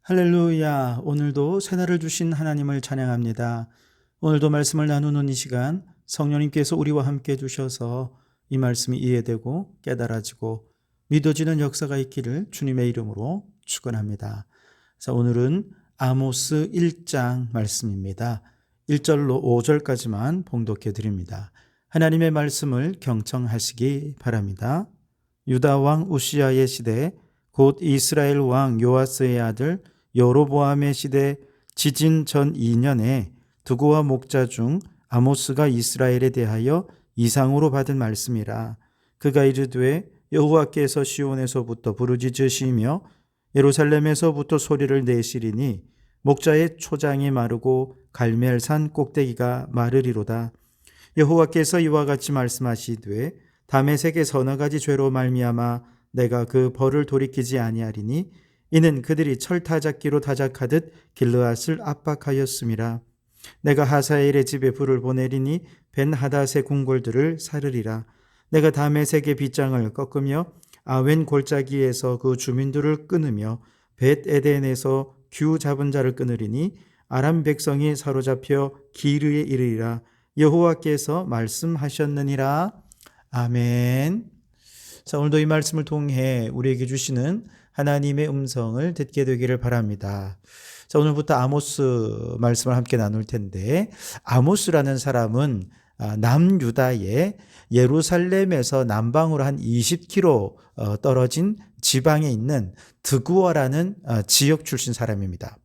할렐루야. 오늘도 새날을 주신 하나님을 찬양합니다. 오늘도 말씀을 나누는 이 시간 성령님께서 우리와 함께 주셔서 이 말씀이 이해되고 깨달아지고 믿어지는 역사가 있기를 주님의 이름으로 축원합니다. 자, 오늘은 아모스 1장 말씀입니다. 1절로 5절까지만 봉독해 드립니다. 하나님의 말씀을 경청하시기 바랍니다. 유다 왕 우시야의 시대 곧 이스라엘 왕 요아스의 아들 여로보암의 시대 지진 전 2년에 드고와 목자 중 아모스가 이스라엘에 대하여 이상으로 받은 말씀이라. 그가 이르되 여호와께서 시온에서부터 부르짖으시며 예루살렘에서부터 소리를 내시리니 목자의 초장이 마르고 갈멜산 꼭대기가 마르리로다. 여호와께서 이와 같이 말씀하시되 다메섹의 서너 가지 죄로 말미암아 내가 그 벌을 돌이키지 아니하리니 이는 그들이 철타작기로 타작하듯 길르앗을 압박하였음이라. 내가 하사엘의 집에 불을 보내리니 벤하닷의 궁궐들을 사르리라. 내가 다메섹의 빗장을 꺾으며 아웬 골짜기에서 그 주민들을 끊으며 벳에덴에서 규 잡은 자를 끊으리니 아람 백성이 사로잡혀 기르에 이르리라. 여호와께서 말씀하셨느니라. 아멘. 자, 오늘도 이 말씀을 통해 우리에게 주시는 하나님의 음성을 듣게 되기를 바랍니다. 자, 오늘부터 아모스 말씀을 함께 나눌 텐데, 아모스라는 사람은 남유다의 예루살렘에서 남방으로 한 20km 떨어진 지방에 있는 드고아라는 지역 출신 사람입니다.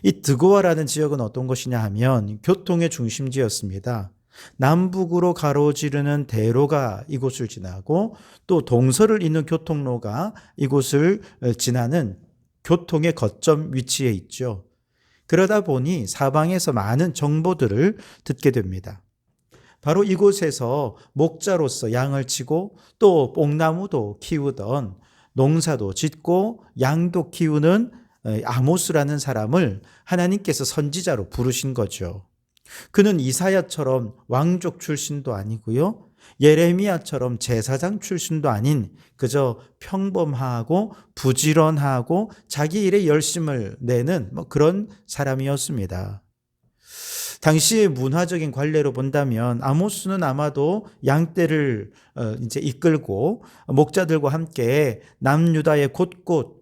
이 드고아라는 지역은 어떤 곳이냐 하면 교통의 중심지였습니다. 남북으로 가로지르는 대로가 이곳을 지나고 또 동서를 잇는 교통로가 이곳을 지나는 교통의 거점 위치에 있죠. 그러다 보니 사방에서 많은 정보들을 듣게 됩니다. 바로 이곳에서 목자로서 양을 치고 또 뽕나무도 키우던, 농사도 짓고 양도 키우는 아모스라는 사람을 하나님께서 선지자로 부르신 거죠. 그는 이사야처럼 왕족 출신도 아니고요, 예레미야처럼 제사장 출신도 아닌 그저 평범하고 부지런하고 자기 일에 열심을 내는 그런 사람이었습니다. 당시의 문화적인 관례로 본다면 아모스는 아마도 양떼를 이제 이끌고 목자들과 함께 남유다의 곳곳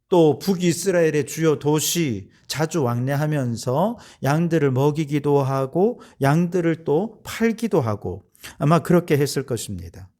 또 북이스라엘의 주요 도시 자주 왕래하면서 양들을 먹이기도 하고 양들을 또 팔기도 하고 아마 그렇게 했을 것입니다.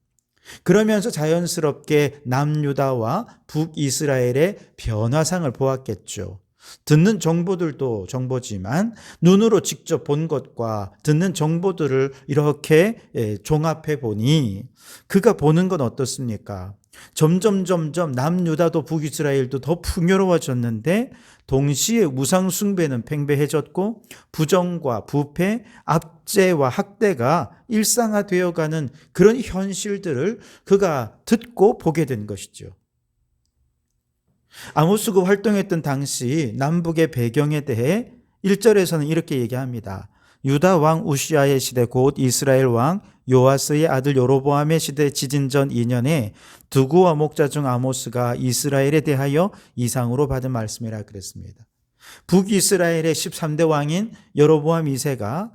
그러면서 자연스럽게 남유다와 북이스라엘의 변화상을 보았겠죠. 듣는 정보들도 정보지만 눈으로 직접 본 것과 듣는 정보들을 이렇게 종합해 보니 그가 보는 건 어떻습니까? 점점 남유다도 북이스라엘도 더 풍요로워졌는데 동시에 우상 숭배는 팽배해졌고 부정과 부패, 압제와 학대가 일상화되어가는 그런 현실들을 그가 듣고 보게 된 것이죠. 아모스가 활동했던 당시 남북의 배경에 대해 1절에서는 이렇게 얘기합니다. 유다 왕 우시야의 시대 곧 이스라엘 왕 요아스의 아들 여로보암의 시대 지진 전 2년에 드고와 목자 중 아모스가 이스라엘에 대하여 이상으로 받은 말씀이라 그랬습니다. 북이스라엘의 13대 왕인 여로보암 2세가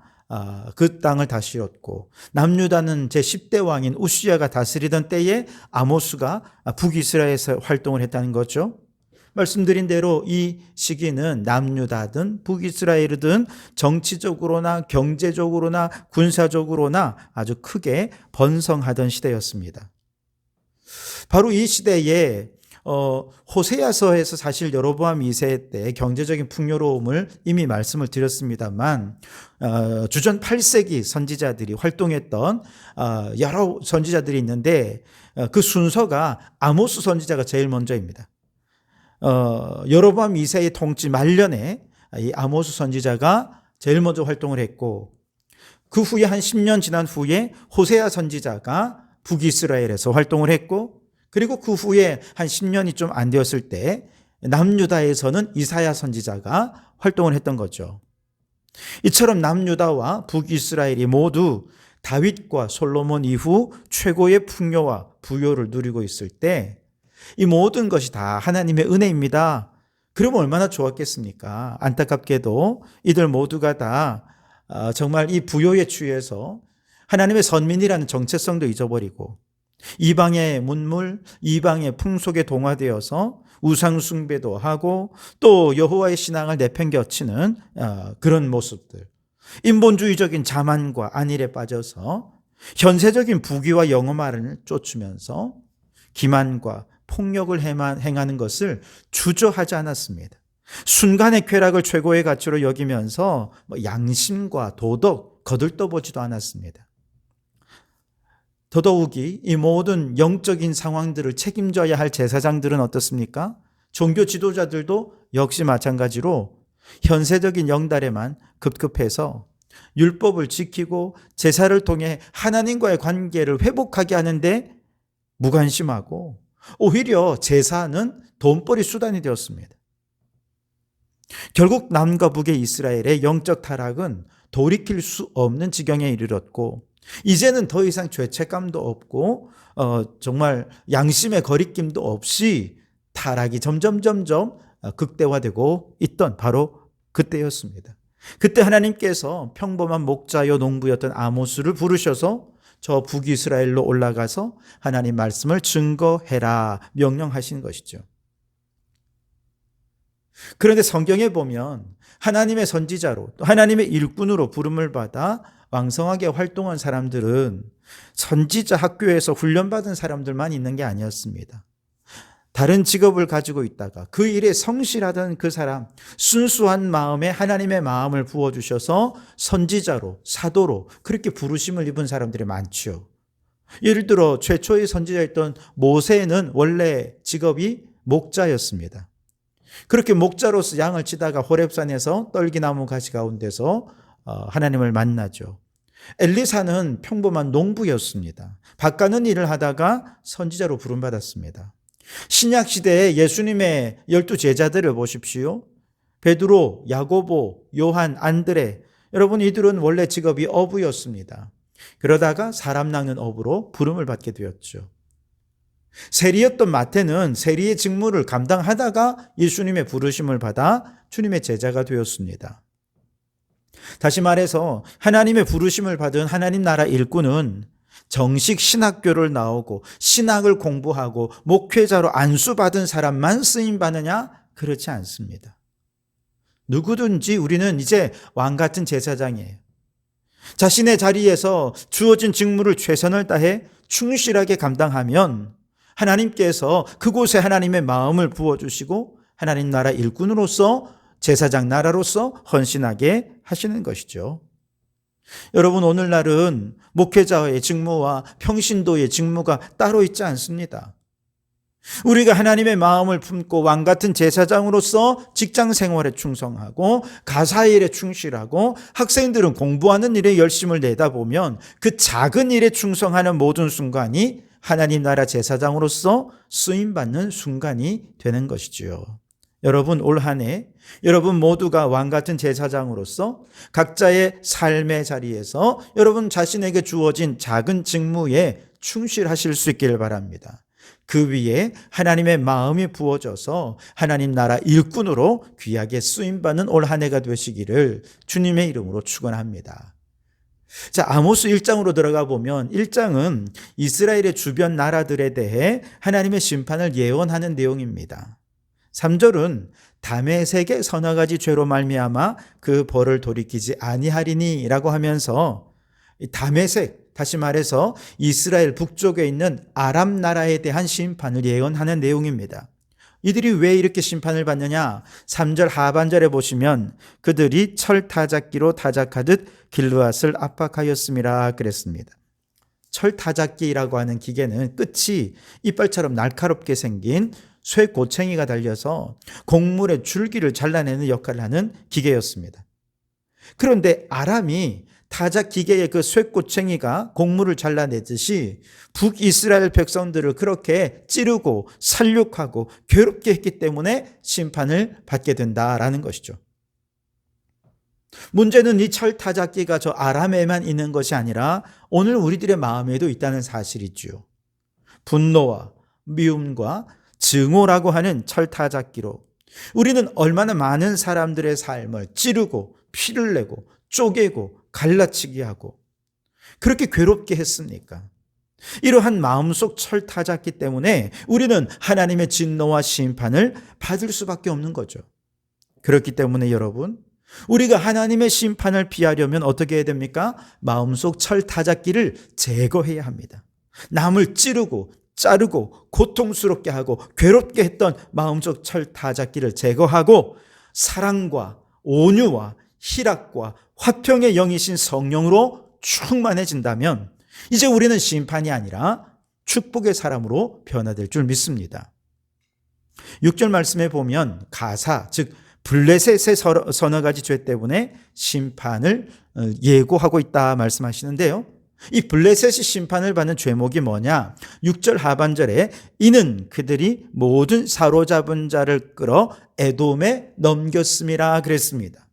그 땅을 다스렸고 남유다는 제10대 왕인 우시야가 다스리던 때에 아모스가 북이스라엘에서 활동을 했다는 거죠. 말씀드린 대로 이 시기는 남유다든 북이스라엘이든 정치적으로나 경제적으로나 군사적으로나 아주 크게 번성하던 시대였습니다. 바로 이 시대에 호세아서에서 사실 여로보암 2세 때 경제적인 풍요로움을 이미 말씀을 드렸습니다만 주전 8세기 선지자들이 활동했던 여러 선지자들이 있는데 그 순서가 아모스 선지자가 제일 먼저입니다. 여로보암 2세의 통치 말년에 이 아모스 선지자가 제일 먼저 활동을 했고 그 후에 한 10년 지난 후에 호세아 선지자가 북이스라엘에서 활동을 했고 그리고 그 후에 한 10년이 좀 안 되었을 때 남유다에서는 이사야 선지자가 활동을 했던 거죠. 이처럼 남유다와 북이스라엘이 모두 다윗과 솔로몬 이후 최고의 풍요와 부요를 누리고 있을 때 이 모든 것이 다 하나님의 은혜입니다. 그러면 얼마나 좋았겠습니까? 안타깝게도 이들 모두가 다 정말 이 부요에 취해서 하나님의 선민이라는 정체성도 잊어버리고 이방의 문물, 이방의 풍속에 동화되어서 우상 숭배도 하고 또 여호와의 신앙을 내팽겨치는 그런 모습들. 인본주의적인 자만과 안일에 빠져서 현세적인 부귀와 영험만을 쫓으면서 기만과 폭력을 행하는 것을 주저하지 않았습니다. 순간의 쾌락을 최고의 가치로 여기면서 양심과 도덕 거들떠보지도 않았습니다. 더더욱이 이 모든 영적인 상황들을 책임져야 할 제사장들은 어떻습니까? 종교 지도자들도 역시 마찬가지로 현세적인 영달에만 급급해서 율법을 지키고 제사를 통해 하나님과의 관계를 회복하게 하는데 무관심하고 오히려 제사는 돈벌이 수단이 되었습니다. 결국 남과 북의 이스라엘의 영적 타락은 돌이킬 수 없는 지경에 이르렀고 이제는 더 이상 죄책감도 없고 정말 양심의 거리낌도 없이 타락이 점점 극대화되고 있던 바로 그때였습니다. 그때 하나님께서 평범한 목자요 농부였던 아모스를 부르셔서 저 북이스라엘로 올라가서 하나님 말씀을 증거해라 명령하신 것이죠. 그런데 성경에 보면 하나님의 선지자로 또 하나님의 일꾼으로 부름을 받아 왕성하게 활동한 사람들은 선지자 학교에서 훈련받은 사람들만 있는 게 아니었습니다. 다른 직업을 가지고 있다가 그 일에 성실하던 그 사람, 순수한 마음에 하나님의 마음을 부어주셔서 선지자로, 사도로 그렇게 부르심을 입은 사람들이 많죠. 예를 들어 최초의 선지자였던 모세는 원래 직업이 목자였습니다. 그렇게 목자로서 양을 치다가 호렙산에서 떨기나무 가시 가운데서 하나님을 만나죠. 엘리사는 평범한 농부였습니다. 밭가는 일을 하다가 선지자로 부름받았습니다. 신약시대에 예수님의 12 제자들을 보십시오. 베드로, 야고보, 요한, 안드레. 여러분 이들은 원래 직업이 어부였습니다. 그러다가 사람 낚는 어부로 부름을 받게 되었죠. 세리였던 마태는 세리의 직무를 감당하다가 예수님의 부르심을 받아 주님의 제자가 되었습니다. 다시 말해서 하나님의 부르심을 받은 하나님 나라 일꾼은 정식 신학교를 나오고 신학을 공부하고 목회자로 안수받은 사람만 쓰임받느냐? 그렇지 않습니다. 누구든지 우리는 이제 왕같은 제사장이에요. 자신의 자리에서 주어진 직무를 최선을 다해 충실하게 감당하면 하나님께서 그곳에 하나님의 마음을 부어주시고 하나님 나라 일꾼으로서 제사장 나라로서 헌신하게 하시는 것이죠. 여러분 오늘날은 목회자의 직무와 평신도의 직무가 따로 있지 않습니다. 우리가 하나님의 마음을 품고 왕같은 제사장으로서 직장 생활에 충성하고 가사일에 충실하고 학생들은 공부하는 일에 열심을 내다보면 그 작은 일에 충성하는 모든 순간이 하나님 나라 제사장으로서 쓰임받는 순간이 되는 것이지요. 여러분 올 한 해 여러분 모두가 왕같은 제사장으로서 각자의 삶의 자리에서 여러분 자신에게 주어진 작은 직무에 충실하실 수 있기를 바랍니다. 그 위에 하나님의 마음이 부어져서 하나님 나라 일꾼으로 귀하게 쓰임받는 올 한 해가 되시기를 주님의 이름으로 축원합니다. 자, 아모스 1장으로 들어가 보면 1장은 이스라엘의 주변 나라들에 대해 하나님의 심판을 예언하는 내용입니다. 3절은 다메섹의 서너 가지 죄로 말미암아 그 벌을 돌이키지 아니하리니 라고 하면서 다메섹, 다시 말해서 이스라엘 북쪽에 있는 아람 나라에 대한 심판을 예언하는 내용입니다. 이들이 왜 이렇게 심판을 받느냐? 3절 하반절에 보시면 그들이 철 타작기로 타작하듯 길르앗을 압박하였음이라 그랬습니다. 철 타작기라고 하는 기계는 끝이 이빨처럼 날카롭게 생긴 쇠고챙이가 달려서 곡물의 줄기를 잘라내는 역할을 하는 기계였습니다. 그런데 아람이 타작 기계의 그 쇠고챙이가 곡물을 잘라내듯이 북이스라엘 백성들을 그렇게 찌르고 살육하고 괴롭게 했기 때문에 심판을 받게 된다라는 것이죠. 문제는 이 철타작기가 저 아람에만 있는 것이 아니라 오늘 우리들의 마음에도 있다는 사실이죠. 분노와 미움과 증오라고 하는 철타작기로 우리는 얼마나 많은 사람들의 삶을 찌르고 피를 내고 쪼개고 갈라치기 하고 그렇게 괴롭게 했습니까? 이러한 마음속 철타잡기 때문에 우리는 하나님의 진노와 심판을 받을 수밖에 없는 거죠. 그렇기 때문에 여러분, 우리가 하나님의 심판을 피하려면 어떻게 해야 됩니까? 마음속 철타잡기를 제거해야 합니다. 남을 찌르고 자르고 고통스럽게 하고 괴롭게 했던 마음속 철타잡기를 제거하고 사랑과 온유와 희락과 화평의 영이신 성령으로 충만해진다면 이제 우리는 심판이 아니라 축복의 사람으로 변화될 줄 믿습니다. 6절 말씀에 보면 가사, 즉 블레셋의 서너 가지 죄 때문에 심판을 예고하고 있다 말씀하시는데요. 이 블레셋이 심판을 받는 죄목이 뭐냐? 6절 하반절에 이는 그들이 모든 사로잡은 자를 끌어 에돔에 넘겼음이라 그랬습니다.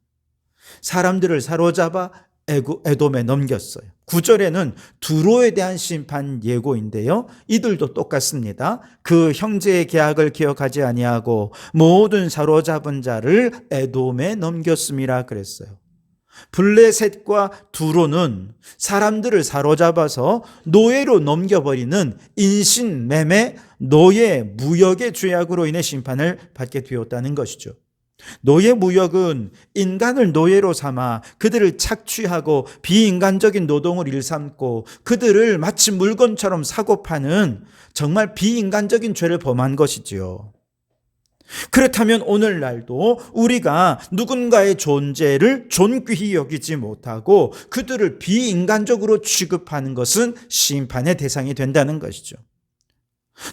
사람들을 사로잡아 에돔에 넘겼어요. 9절에는 두로에 대한 심판 예고인데요. 이들도 똑같습니다. 그 형제의 계약을 기억하지 아니하고 모든 사로잡은 자를 에돔에 넘겼음이라 그랬어요. 블레셋과 두로는 사람들을 사로잡아서 노예로 넘겨버리는 인신매매, 노예, 무역의 죄악으로 인해 심판을 받게 되었다는 것이죠. 노예 무역은 인간을 노예로 삼아 그들을 착취하고 비인간적인 노동을 일삼고 그들을 마치 물건처럼 사고 파는 정말 비인간적인 죄를 범한 것이지요. 그렇다면 오늘날도 우리가 누군가의 존재를 존귀히 여기지 못하고 그들을 비인간적으로 취급하는 것은 심판의 대상이 된다는 것이죠.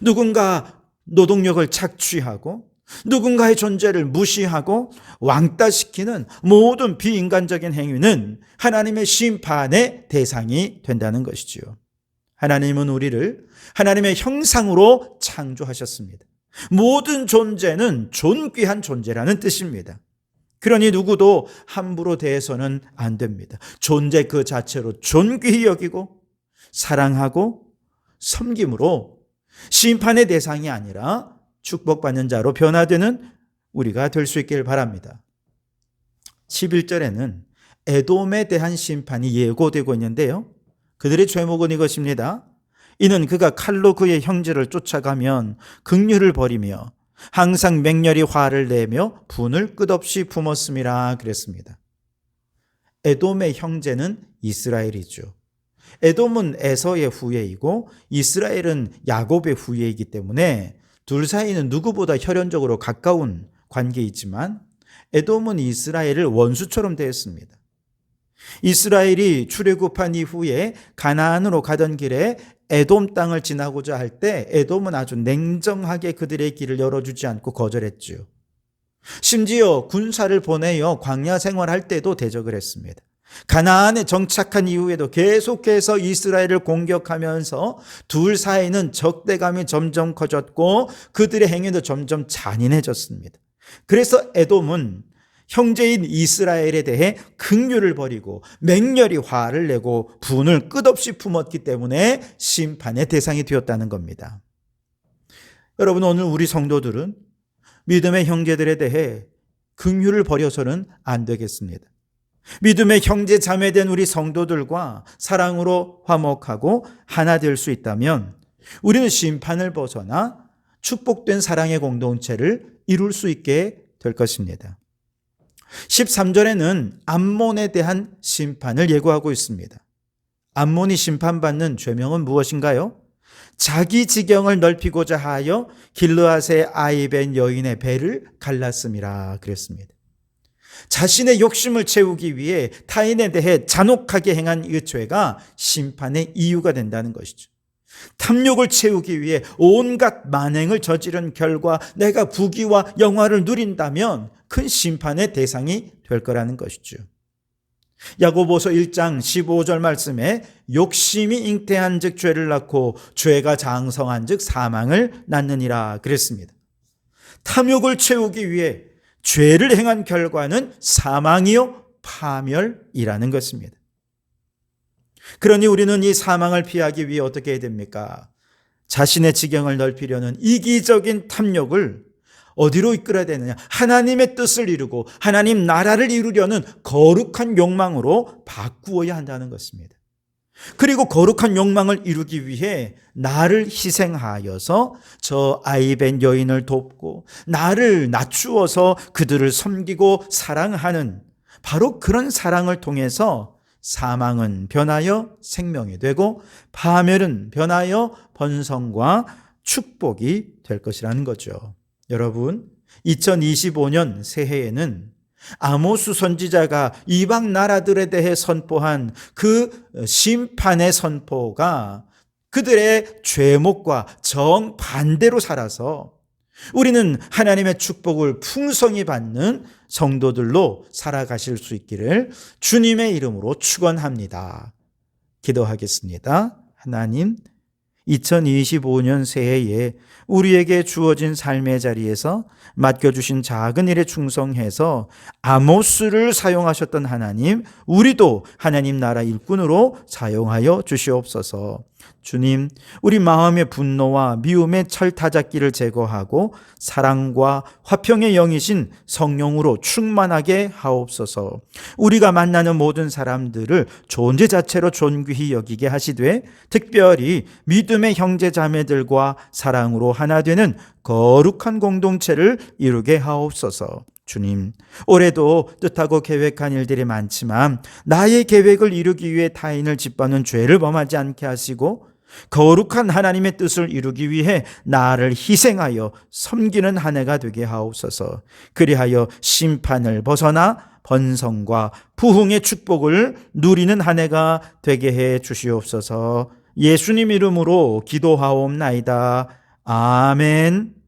누군가 노동력을 착취하고 누군가의 존재를 무시하고 왕따시키는 모든 비인간적인 행위는 하나님의 심판의 대상이 된다는 것이지요. 하나님은 우리를 하나님의 형상으로 창조하셨습니다. 모든 존재는 존귀한 존재라는 뜻입니다. 그러니 누구도 함부로 대해서는 안 됩니다. 존재 그 자체로 존귀히 여기고 사랑하고 섬김으로 심판의 대상이 아니라 축복받는 자로 변화되는 우리가 될 수 있길 바랍니다. 11절에는 에돔에 대한 심판이 예고되고 있는데요. 그들의 죄목은 이것입니다. 이는 그가 칼로 그의 형제를 쫓아가면 긍휼을 버리며 항상 맹렬히 화를 내며 분을 끝없이 품었음이라 그랬습니다. 에돔의 형제는 이스라엘이죠. 에돔은 에서의 후예이고 이스라엘은 야곱의 후예이기 때문에 둘 사이는 누구보다 혈연적으로 가까운 관계이지만 에돔은 이스라엘을 원수처럼 대했습니다. 이스라엘이 출애굽한 이후에 가나안으로 가던 길에 에돔 땅을 지나고자 할 때 에돔은 아주 냉정하게 그들의 길을 열어주지 않고 거절했지요. 심지어 군사를 보내어 광야 생활할 때도 대적을 했습니다. 가나안에 정착한 이후에도 계속해서 이스라엘을 공격하면서 둘 사이는 적대감이 점점 커졌고 그들의 행위도 점점 잔인해졌습니다. 그래서 에돔은 형제인 이스라엘에 대해 긍휼을 버리고 맹렬히 화를 내고 분을 끝없이 품었기 때문에 심판의 대상이 되었다는 겁니다. 여러분, 오늘 우리 성도들은 믿음의 형제들에 대해 긍휼을 버려서는 안 되겠습니다. 믿음의 형제 자매된 우리 성도들과 사랑으로 화목하고 하나 될 수 있다면 우리는 심판을 벗어나 축복된 사랑의 공동체를 이룰 수 있게 될 것입니다. 13절에는 암몬에 대한 심판을 예고하고 있습니다. 암몬이 심판받는 죄명은 무엇인가요? 자기 지경을 넓히고자 하여 길르앗의 아이 된 여인의 배를 갈랐음이라 그랬습니다. 자신의 욕심을 채우기 위해 타인에 대해 잔혹하게 행한 이 죄가 심판의 이유가 된다는 것이죠. 탐욕을 채우기 위해 온갖 만행을 저지른 결과 내가 부귀와 영화를 누린다면 큰 심판의 대상이 될 거라는 것이죠. 야고보서 1장 15절 말씀에 욕심이 잉태한 즉 죄를 낳고 죄가 장성한 즉 사망을 낳느니라 그랬습니다. 탐욕을 채우기 위해 죄를 행한 결과는 사망이요 파멸이라는 것입니다. 그러니 우리는 이 사망을 피하기 위해 어떻게 해야 됩니까? 자신의 지경을 넓히려는 이기적인 탐욕을 어디로 이끌어야 되느냐? 하나님의 뜻을 이루고 하나님 나라를 이루려는 거룩한 욕망으로 바꾸어야 한다는 것입니다. 그리고 거룩한 욕망을 이루기 위해 나를 희생하여서 저 아이벤 여인을 돕고 나를 낮추어서 그들을 섬기고 사랑하는 바로 그런 사랑을 통해서 사망은 변하여 생명이 되고 파멸은 변하여 번성과 축복이 될 것이라는 거죠. 여러분, 2025년 새해에는 아모스 선지자가 이방 나라들에 대해 선포한 그 심판의 선포가 그들의 죄목과 정반대로 살아서 우리는 하나님의 축복을 풍성히 받는 성도들로 살아가실 수 있기를 주님의 이름으로 축원합니다. 기도하겠습니다. 하나님, 2025년 새해에 우리에게 주어진 삶의 자리에서 맡겨주신 작은 일에 충성해서 아모스를 사용하셨던 하나님, 우리도 하나님 나라 일꾼으로 사용하여 주시옵소서. 주님, 우리 마음의 분노와 미움의 철타잡기를 제거하고 사랑과 화평의 영이신 성령으로 충만하게 하옵소서. 우리가 만나는 모든 사람들을 존재 자체로 존귀히 여기게 하시되 특별히 믿음의 형제 자매들과 사랑으로 하나 되는 거룩한 공동체를 이루게 하옵소서. 주님, 올해도 뜻하고 계획한 일들이 많지만 나의 계획을 이루기 위해 타인을 짓밟는 죄를 범하지 않게 하시고 거룩한 하나님의 뜻을 이루기 위해 나를 희생하여 섬기는 한 해가 되게 하옵소서. 그리하여 심판을 벗어나 번성과 부흥의 축복을 누리는 한 해가 되게 해 주시옵소서. 예수님 이름으로 기도하옵나이다. 아멘.